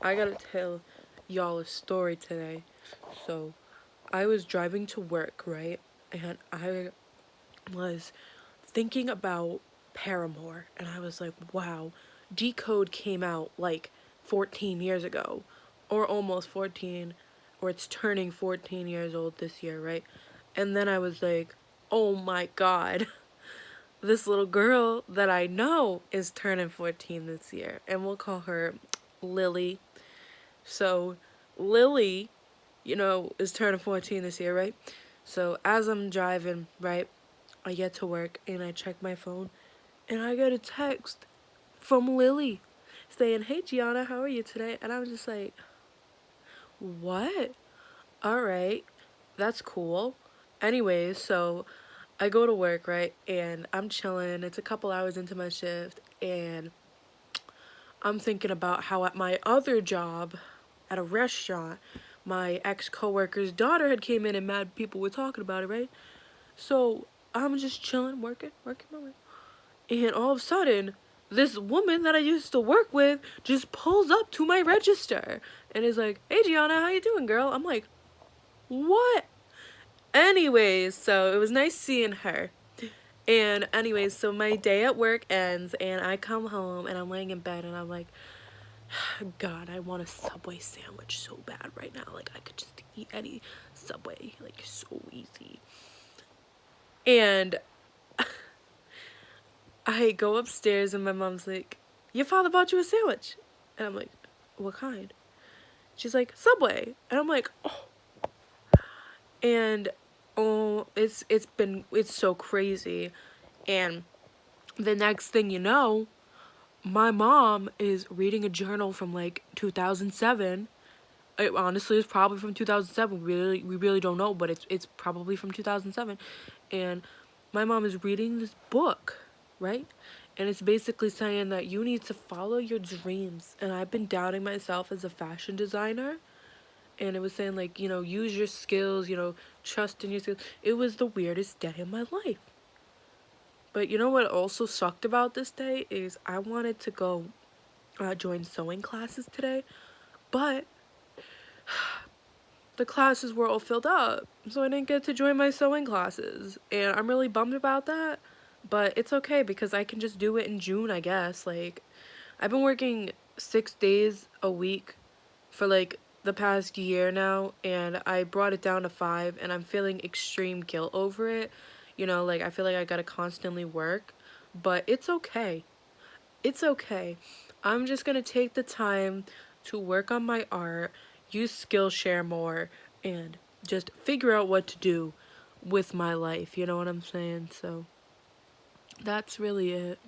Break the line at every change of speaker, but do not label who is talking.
I gotta tell y'all a story today. So, I was driving to work, right? And I was thinking about Paramore, and I was like, wow, Decode came out like 14 years ago, or almost 14, or it's turning 14 years old this year, right? And then I was like, oh my god, this little girl that I know is turning 14 this year, and we'll call her Lily. So, Lily, is turning 14 this year, right? So, as I'm driving, right, I get to work and I check my phone and I get a text from Lily saying, "Hey Gianna, how are you today?" And I was just like, "What? All right, that's cool." Anyways, so I go to work, right? And I'm chilling. It's a couple hours into my shift and I'm thinking about how at my other job at a restaurant, my ex-coworker's daughter had came in and mad people were talking about it, right? So I'm just chilling, working my way. And all of a sudden, this woman that I used to work with just pulls up to my register and is like, "Hey Gianna, how you doing, girl?" I'm like, "What?" Anyways, so it was nice seeing her. And anyways, so my day at work ends and I come home and I'm laying in bed and I'm like, God, I want a Subway sandwich so bad right now. Like I could just eat any Subway, like so easy. And I go upstairs and my mom's like, "Your father bought you a sandwich." And I'm like, "What kind?" She's like, "Subway." And I'm like, "Oh." And oh, it's so crazy. And the next thing you know, my mom is reading a journal from like 2007. It honestly is probably from 2007. We really don't know, but it's probably from 2007. And my mom is reading this book, right? And it's basically saying that you need to follow your dreams. And I've been doubting myself as a fashion designer. And it was saying like, use your skills, trust in your skills. It was the weirdest day of my life. But you know what also sucked about this day is I wanted to go join sewing classes today, but the classes were all filled up, so I didn't get to join my sewing classes, and I'm really bummed about that. But it's okay because I can just do it in June, I guess. Like, I've been working 6 days a week for like the past year now, and I brought it down to 5, and I'm feeling extreme guilt over it. Like I feel like I gotta constantly work, but it's okay. It's okay. I'm just gonna take the time to work on my art, use Skillshare more, and just figure out what to do with my life. You know what I'm saying? So that's really it.